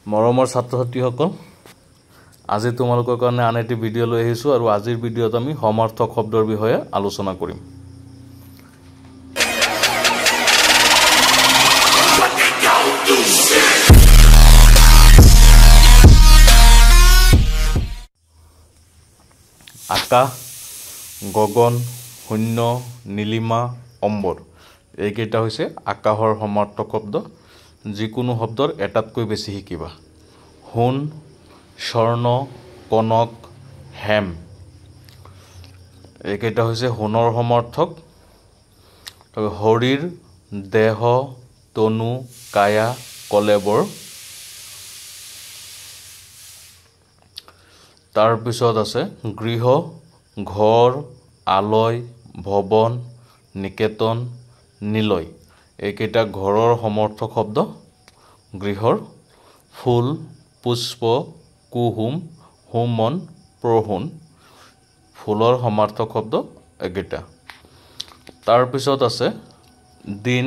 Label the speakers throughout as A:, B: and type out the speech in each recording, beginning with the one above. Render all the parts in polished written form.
A: মৰমৰ ছাত্ৰ-ছাত্ৰীসকল আজি তোমালোকৰ কাৰণে আন এটি ভিডিঅ' লৈ আহিছো আৰু আজিৰ ভিডিঅ'ত আমি সমাৰ্থক শব্দৰ বিষয়ে আলোচনা কৰিম। আকাশ, গগন, শূন্য, নীলিমা, অম্বৰ এইকেইটা হৈছে আকাশৰ সমাৰ্থক শব্দ। যিকোনো শব্দৰ এটাতকৈ বেছি শিকিবা। সোণ, স্বৰ্ণ, কনক, হেম এইকেইটা হৈছে সোণৰ সমাৰ্থক। শৰীৰ, দেহ, তনু, কায়া, কলেবৰ। তাৰপিছত আছে গৃহ, ঘৰ, আলয়, ভৱন, নিকেতন, নিলয় এইকেইটা ঘৰৰ সমাৰ্থক শব্দ। গৃহৰ ফুল, পুষ্প, কুহুম, হোমন, প্ৰসূন ফুলৰ সমাৰ্থক শব্দ এইকেইটা। তাৰপিছত আছে দিন,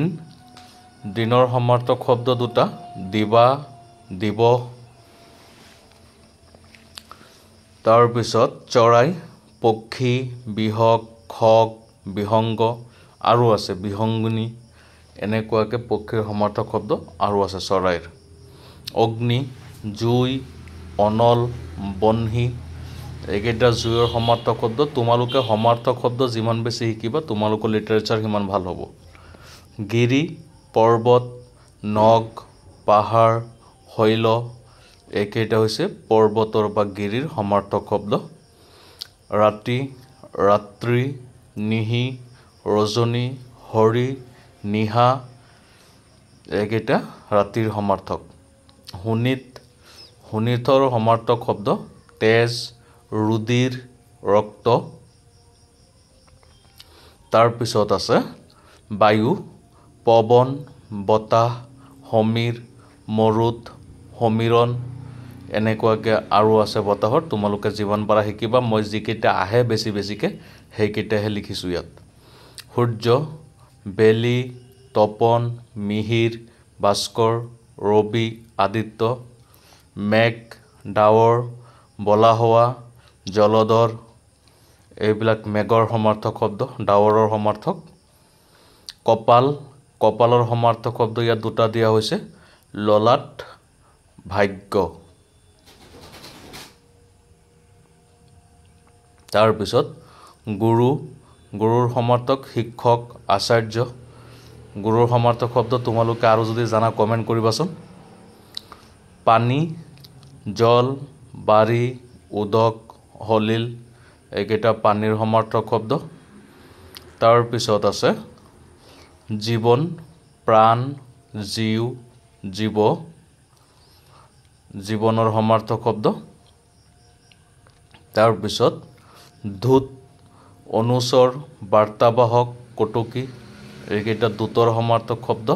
A: দিনৰ সমাৰ্থক শব্দ দুটা, দিবা, দিৱস। তাৰপিছত চৰাই, পক্ষী, বিহগ, খগ, বিহংগ আৰু আছে বিহংগিনী এনেকুৱাকৈ পক্ষীৰ সমাৰ্থক শব্দ আৰু আছে চৰাইৰ। অগ্নি, জুই, অনল, বহ্নি এইকেইটা জুইৰ সমাৰ্থক শব্দ। তোমালোকে সমাৰ্থক শব্দ যিমান বেছি শিকিবা তোমালোকৰ লিটাৰেচাৰ সিমান ভাল হ'ব। গিৰি, পৰ্বত, নগ, পাহাৰ, শৈল এইকেইটা হৈছে পৰ্বতৰ বা গিৰিৰ সমাৰ্থক শব্দ। ৰাতি, ৰাত্ৰি, নিশি, ৰজনী, হৰি, নিশা এইকেইটা ৰাতিৰ সমাৰ্থক। শোণিত, শোণিতৰ সমাৰ্থক শব্দ তেজ, ৰুধিৰ, ৰক্ত। তাৰপিছত আছে বায়ু, পৱন, বতাহ, সমীৰ, মৰুত, সমীৰণ এনেকুৱাকৈ আৰু আছে বতাহৰ। তোমালোকে যিমান পাৰা শিকিবা। মই যিকেইটা আহে বেছিকৈ সেইকেইটাহে লিখিছোঁ ইয়াত। সূৰ্য, বেলি, তপন, মিহিৰ, ভাস্কৰ, ৰবি, আদিত্য। মেঘ, ডাৱৰ, বলাহৱা, জলধৰ এইবিলাক মেঘৰ সমাৰ্থক শব্দ, ডাৱৰৰ সমাৰ্থক। কপাল, কপালৰ সমাৰ্থক শব্দ ইয়াত দুটা দিয়া হৈছে, ললাট, ভাগ্য। তাৰপিছত গুৰু, গুৰুৰ সমাৰ্থক শিক্ষক, আচাৰ্য। গুৰুৰ সমাৰ্থক শব্দ তোমালোকে আৰু যদি জানা কমেণ্ট কৰিবাচোন। পানী, জল, বাৰী, উদক, সলিল এইকেইটা পানীৰ সমাৰ্থক শব্দ। তাৰপিছত আছে জীৱন, প্ৰাণ, জীৱ, জীৱ জীৱনৰ সমাৰ্থক শব্দ। তাৰপিছত দূত, অনুচৰ, বাৰ্তাবাহক, কটকী এইকেইটা দূতৰ সমাৰ্থক শব্দ।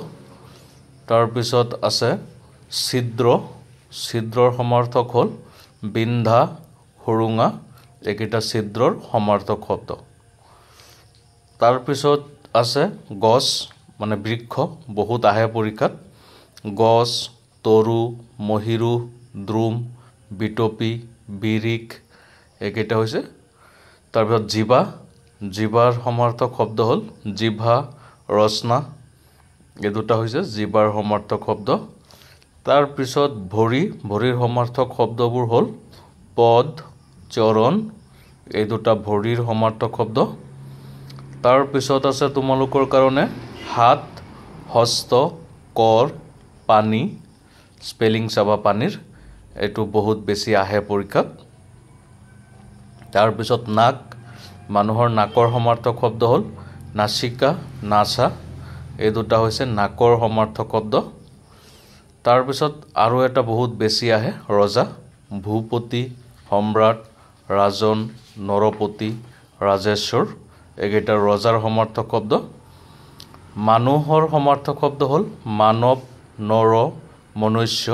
A: তাৰপিছত আছে ছিদ্ৰ, ছিদ্ৰৰ সমাৰ্থক হ'ল বিন্ধা, সুৰুঙা এইকেইটা ছিদ্ৰৰ সমাৰ্থক শব্দ। তাৰপিছত আছে গছ মানে বৃক্ষ, বহুত আহে পৰীক্ষাত। গছ, তৰু, মহিৰু, দ্ৰুম, বিতপী, বিৰিখ এইকেইটা হৈছে। তাৰপিছত জিভা, জিভাৰ সমাৰ্থক শব্দ হ'ল জিভা, ৰচনা এই দুটা হৈছে জিভাৰ সমাৰ্থক শব্দ। তাৰপিছত ভৰি, ভৰিৰ সমাৰ্থক শব্দবোৰ হ'ল পদ, চৰণ এই দুটা ভৰিৰ সমাৰ্থক শব্দ। তাৰপিছত আছে তোমালোকৰ কাৰণে হাত, হস্ত, কৰ, পানী স্পেলিং চাবা পানীৰ, এইটো বহুত বেছি আহে পৰীক্ষাত। তাৰপিছত নাক, মানুহৰ নাকৰ সমাৰ্থক শব্দ হ'ল নাচিকা, নাচা এই দুটা হৈছে নাকৰ সমাৰ্থক শব্দ। তাৰপিছত আৰু এটা বহুত বেছি আহে ৰজা, ভূপতি, সম্ৰাট, ৰাজন, নৰপতি, ৰাজেশ্বৰ এইকেইটা ৰজাৰ সমাৰ্থক শব্দ। মানুহৰ সমাৰ্থক শব্দ হ'ল মানৱ, নৰ, মনুষ্য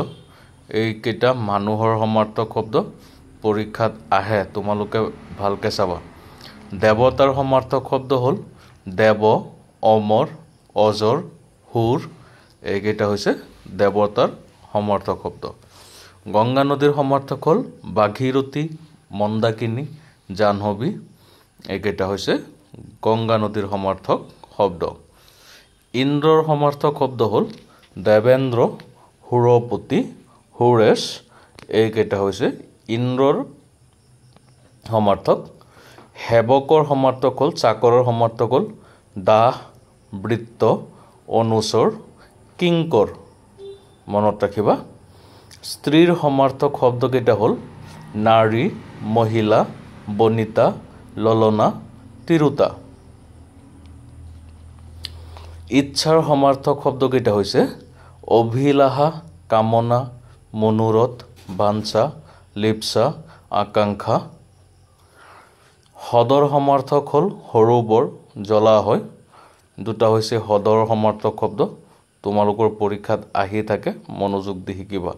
A: এইকেইটা মানুহৰ সমাৰ্থক শব্দ পৰীক্ষাত আহে, তোমালোকে ভালকৈ চাবা। দেৱতাৰ সমাৰ্থক শব্দ হ'ল দেৱ, অমৰ, অজৰ, সুৰ এইকেইটা হৈছে দেৱতাৰ সমাৰ্থক শব্দ। গংগা নদীৰ সমাৰ্থক হ'ল ভাগীৰথী, মন্দাকিনী, জাহ্নৱী। এইকেইটা হৈছে গংগা নদীৰ সমাৰ্থক শব্দ। ইন্দ্ৰৰ সমাৰ্থক শব্দ হ'ল দেৱেন্দ্ৰ, সুৰপতি, সুৰেশ। এইকেইটা হৈছে ইন্দ্ৰৰ সমাৰ্থক। সেৱকৰ সমাৰ্থক হ'ল চাকৰৰ সমাৰ্থক হ'ল দাস, বৃত্ত, অনুচৰ, কিংকৰ। মনত ৰাখিবা। স্ত্ৰীৰ সমাৰ্থক শব্দকেইটা হ'ল নাৰী, মহিলা, বনিতা, ললনা, তিৰোতা। ইচ্ছাৰ সমাৰ্থক শব্দকেইটা হৈছে অভিলাষা, কামনা, মনোৰথ, বাঞ্ছা, লিপ্সা, আকাংক্ষা। হ্ৰদৰ সমাৰ্থক হ'ল সৰু বৰ, জলাশয়। দুটা হৈছে হ্ৰদৰ সমাৰ্থক শব্দ। তোমালোকৰ পৰীক্ষাত আহি থাকে, মনোযোগ দি শিকিবা।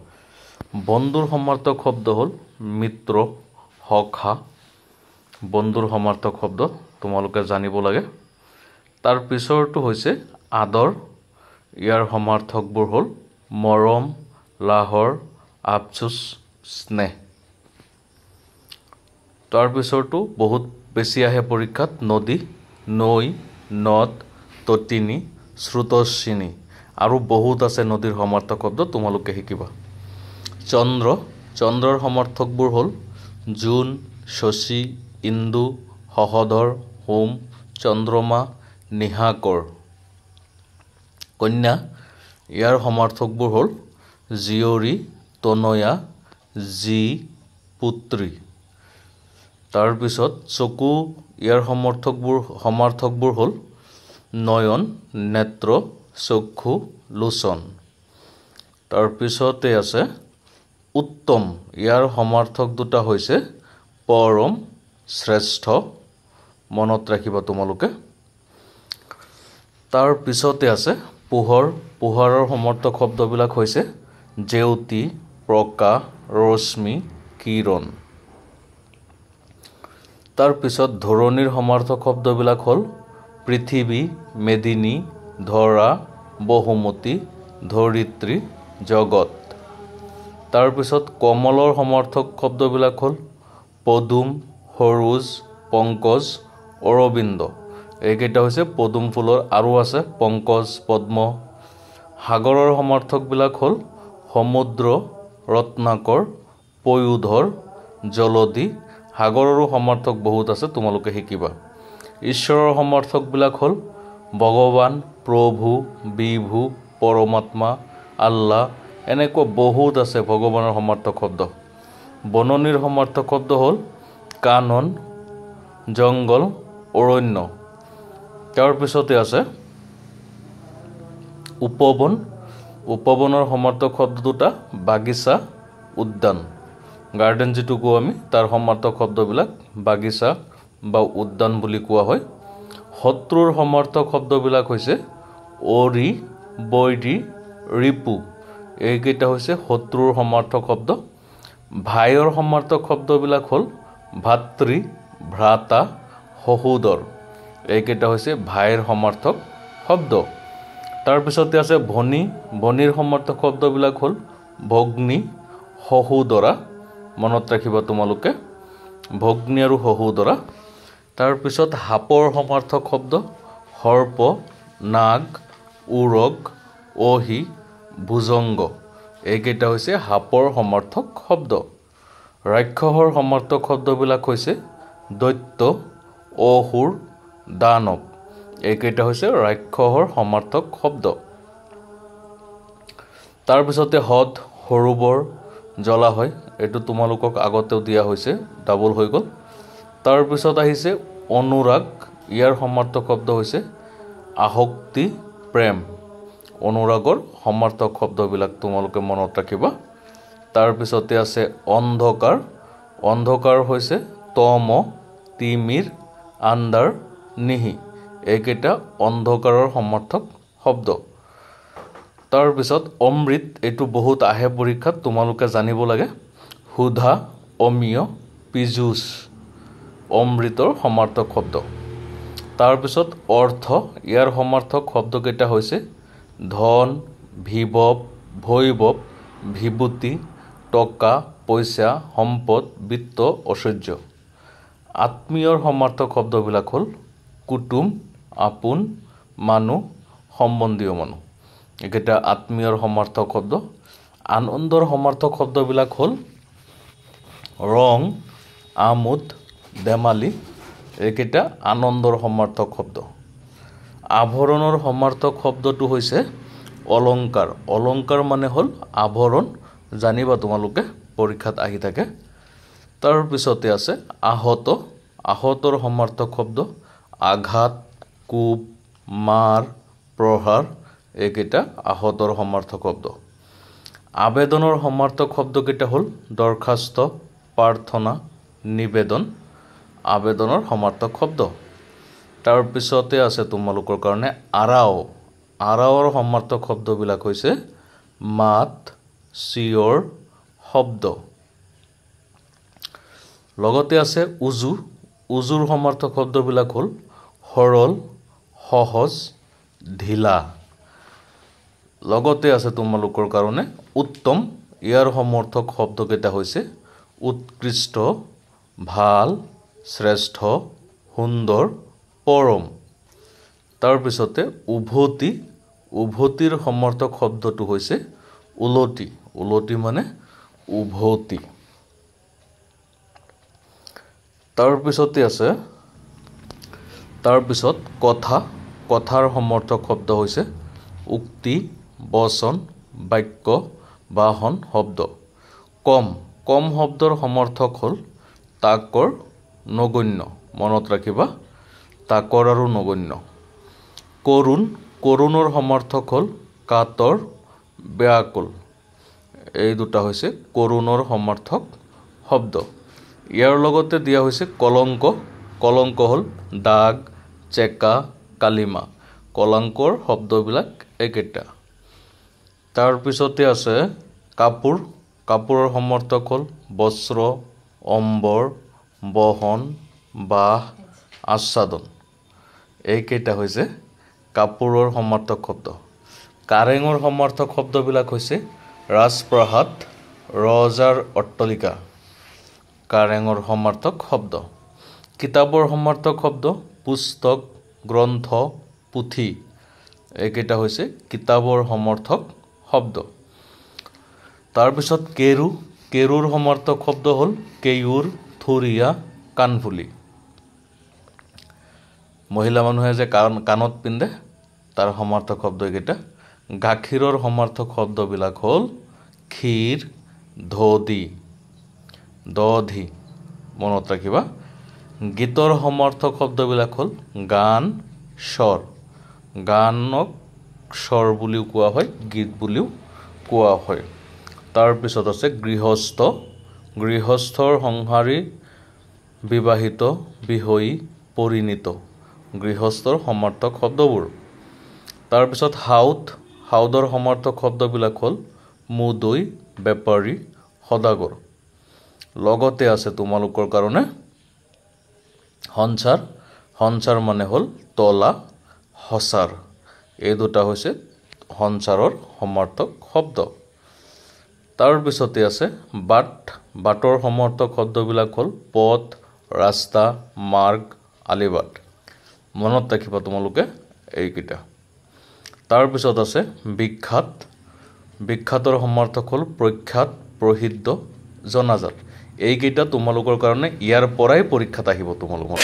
A: বন্ধুৰ সমাৰ্থক শব্দ হ'ল মিত্ৰ, সখা। বন্ধুৰ সমাৰ্থক শব্দ তোমালোকে জানিব লাগে। তাৰ পিছৰটো হৈছে আদৰ। ইয়াৰ সমাৰ্থকবোৰ হ'ল মৰম, লাহৰ, আফচোচ, স্নেহ। তাৰ পিছৰটো বহুত বেছি আহে পৰীক্ষাত নদী, নৈ, নদ, তটিনী, স্ৰোতস্বিনী। আৰু বহুত আছে নদীৰ সমাৰ্থক শব্দ, তোমালোকে শিকিবা। চন্দ্ৰ। চন্দ্ৰৰ সমাৰ্থকবোৰ হ'ল জোন, শশী, ইন্দু, সহধৰ, হোম, চন্দ্ৰমা, নিশাকৰ। কন্যা। ইয়াৰ সমাৰ্থকবোৰ হ'ল জীয়ৰী, তনয়া, জী, পুত্ৰী। তাৰপিছত চকু। ইয়াৰ সমাৰ্থকবোৰ হ'ল নয়ন, নেত্ৰ, চক্ষু, লোচন। তাৰপিছতে আছে উত্তম। ইয়াৰ সমাৰ্থক দুটা হৈছে পৰম, শ্ৰেষ্ঠ। মনত ৰাখিবা তোমালোকে। তাৰ পিছতে আছে পোহৰ। পোহৰৰ সমাৰ্থক শব্দবিলাক হৈছে জেউতি, প্ৰকাশ, ৰশ্মি, কিৰণ। তাৰপিছত ধৰণীৰ সমাৰ্থক শব্দবিলাক হ'ল পৃথিৱী, মেদিনী, ধৰা, বহুমতী, ধৰিত্ৰী, জগত। তাৰপিছত কমলৰ সমাৰ্থক শব্দবিলাক হ'ল পদুম, সৰোজ, পংকজ, অৰবিন্দ। এইকেইটা হৈছে পদুম ফুলৰ, আৰু আছে পংকজ, পদ্ম। সাগৰৰ সমাৰ্থকবিলাক হ'ল সমুদ্ৰ, ৰত্নাকৰ, পয়োধৰ, জলধি। সাগৰৰো সমাৰ্থক বহুত আছে, তোমালোকে শিকিবা। ঈশ্বৰৰ সমাৰ্থকবিলাক হ'ল ভগৱান, প্ৰভু, বিভু, পৰমাত্মা, আল্লাহ। এনেকুৱা বহুত আছে ভগৱানৰ সমাৰ্থক শব্দ। বননিৰ সমাৰ্থক শব্দ হ'ল কানন, জংগল, অৰণ্য। তাৰপিছতে আছে উপবন। উপবনৰ সমাৰ্থক শব্দ দুটা বাগিচা, উদ্যান। গাৰ্ডেন যিটো কওঁ আমি, তাৰ সমাৰ্থক শব্দবিলাক বাগিচা বা উদ্যান বুলি কোৱা হয়। শত্ৰুৰ সমাৰ্থক শব্দবিলাক হৈছে অৰি, বৈৰী, ৰিপু। এইকেইটা হৈছে শত্ৰুৰ সমাৰ্থক শব্দ। ভাইৰ সমাৰ্থক শব্দবিলাক হ'ল ভাতৃ, ভ্ৰাতা, সহোদৰ। এইকেইটা হৈছে ভাইৰ সমাৰ্থক শব্দ। তাৰপিছতে আছে ভনী। ভনীৰ সমাৰ্থক শব্দবিলাক হ'ল ভগ্নী, সহোদৰা। মনত ৰাখিবা তোমালোকে, ভগ্নী আৰু সহোদৰা। তাৰপিছত সাপৰ সমাৰ্থক শব্দ সৰ্প, নাগ, উৰগ, অহি, ভুজংগ। এইকেইটা হৈছে সাপৰ সমাৰ্থক শব্দ। ৰাক্ষসৰ সমাৰ্থক শব্দবিলাক হৈছে দৈত্য, অসুৰ, দানৱ। এইকেইটা হৈছে ৰাক্ষসৰ সমাৰ্থক শব্দ। তাৰপিছতে হ্ৰদ, সৰোবৰ, জলাশয়। এইটো তোমালোকক আগতেও দিয়া হৈছে, ডাবল হৈ গ'ল। তাৰপিছত আহিছে অনুৰাগ। ইয়াৰ সমাৰ্থক শব্দ হৈছে আসক্তি, প্ৰেম। অনুৰাগৰ সমাৰ্থক শব্দবিলাক তোমালোকে মনত ৰাখিবা। তাৰপিছতে আছে অন্ধকাৰ। অন্ধকাৰ হৈছে তম, তিমিৰ, আন্ধাৰ, নিহি। এইকেইটা অন্ধকাৰৰ সমাৰ্থক শব্দ। তাৰপিছত অমৃত। এইটো বহুত আহে পৰীক্ষাত, তোমালোকে জানিব লাগে। সুধা, অমিয়, পীযুষ। অমৃতৰ সমাৰ্থক শব্দ। তাৰপিছত অৰ্থ। ইয়াৰ সমাৰ্থক শব্দকেইটা হৈছে ধন, বিভৱ, ভৈভৱ, বিভূতি, টকা পইচা সম্পদ বিত্ত ঐশ্বৰ্য আত্মীয়ৰ সমাৰ্থক শব্দবিলাক হ'ল কুটুম আপোন মানুহ সম্বন্ধীয় মানুহ এইকেইটা আত্মীয়ৰ সমাৰ্থক শব্দ আনন্দৰ সমাৰ্থক শব্দবিলাক হ'ল ৰং আমোদ ধেমালি এইকেইটা আনন্দৰ সমাৰ্থক শব্দ আভৰণৰ সমাৰ্থক শব্দটো হৈছে অলংকাৰ অলংকাৰ মানে হ'ল আভৰণ জানিবা তোমালোকে পৰীক্ষাত আহি থাকে তাৰ পিছতে আছে আহত আহতৰ সমাৰ্থক শব্দ আঘাত কোপ মাৰ প্ৰহাৰ এইকেইটা আহতৰ সমাৰ্থক শব্দ আবেদনৰ সমাৰ্থক শব্দকেইটা হ'ল দৰখাস্ত প্ৰাৰ্থনা নিবেদন আবেদনৰ সমাৰ্থক শব্দ তাৰ পিছতে আছে তোমালোকৰ কাৰণে আৰাও আৰাওৰ সমাৰ্থক শব্দবিলাক হৈছে মাত চিঞৰ শব্দ লগতে আছে উজু উজুৰ সমাৰ্থক শব্দবিলাক হ'ল সৰল সহজ ঢিলা লগতে আছে তোমালোকৰ কাৰণে উত্তম ইয়াৰ সমাৰ্থক শব্দকেইটা হৈছে উৎকৃষ্ট ভাল শ্ৰেষ্ঠ সুন্দৰ পৰম তাৰ পিছতে উভতি উভতিৰ সমাৰ্থক শব্দটো হৈছে উলটি উলটি মানে উভতি তাৰ পিছত কথা কথাৰ সমাৰ্থক শব্দ হৈছে উক্তি বচন বাক্য বাহন শব্দ কম কম শব্দৰ সমাৰ্থক হ'ল তাকৰ নগণ্য মনত ৰাখিবা তাকৰ আৰু নগণ্য কৰুণ কৰুণৰ সমাৰ্থক হ'ল কাতৰ ব্যাকুল এই দুটা হৈছে কৰুণৰ সমাৰ্থক শব্দ ইয়াৰ লগতে দিয়া হৈছে কলংক কলংক হ'ল দাগ চেকা কালিমা কলংকৰ শব্দবিলাক এইকেইটা তাৰ পিছতে আছে কাপোৰ কাপোৰৰ সমাৰ্থক হ'ল বস্ত্ৰ অম্বৰ বহন বাহ আচ্ছাদন এইকেইটা হৈছে কাপোৰৰ সমাৰ্থক শব্দ কাৰেঙৰ সমাৰ্থক শব্দবিলাক হৈছে ৰাজপ্ৰসাদ ৰজাৰ অট্টালিকা কাৰেঙৰ সমাৰ্থক শব্দ কিতাপৰ সমাৰ্থক শব্দ পুস্তক গ্ৰন্থ পুথি এইকেইটা হৈছে কিতাপৰ সমাৰ্থক শব্দ তাৰপিছত কেৰু কেৰুৰ সমাৰ্থক শব্দ হ'ল কেয়ুৰ থুৰীয়া কাণফুলি মহিলা মানুহে যে কাণত পিন্ধে তাৰ সমাৰ্থক শব্দ এইকেইটা গাখীৰৰ সমাৰ্থক শব্দবিলাক হ'ল ক্ষীৰ দধি দধি মনত ৰাখিবা গীতৰ সমাৰ্থক শব্দবিলাক হ'ল গান স্বৰ গানক স্বৰ বুলিও কোৱা হয় গীত বুলিও কোৱা হয় তাৰ পিছত আছে গৃহস্থ গৃহস্থৰ সংসাৰী বিবাহিত বিহয়ী পৰিণীত গৃহস্থৰ সমাৰ্থক শব্দবোৰ তাৰ পিছত হাউদ হাউদৰ সমাৰ্থক শব্দবিলাক হ'ল মুদৈ বেপাৰী সদাগৰ লগতে আছে তোমালোকৰ কাৰণে সঞ্চাৰ সঞ্চাৰ মানে হ'ল তলা হসাৰ এই দুটা হৈছে সঞ্চাৰৰ সমাৰ্থক শব্দ তাৰ পিছতে আছে বাট বাটৰ সমাৰ্থক শব্দবিলাক হ'ল পথ ৰাস্তা মাৰ্গ আলিবাট মনত ৰাখিবা তোমালোকে এইকেইটা তাৰ পিছত আছে বিখ্যাত বিখ্যাতৰ সমাৰ্থক হ'ল প্ৰখ্যাত প্ৰসিদ্ধ জনাজাত এইকেইটা তোমালোকৰ কাৰণে ইয়াৰ পৰাই পৰীক্ষাত আহিব তোমালোকৰ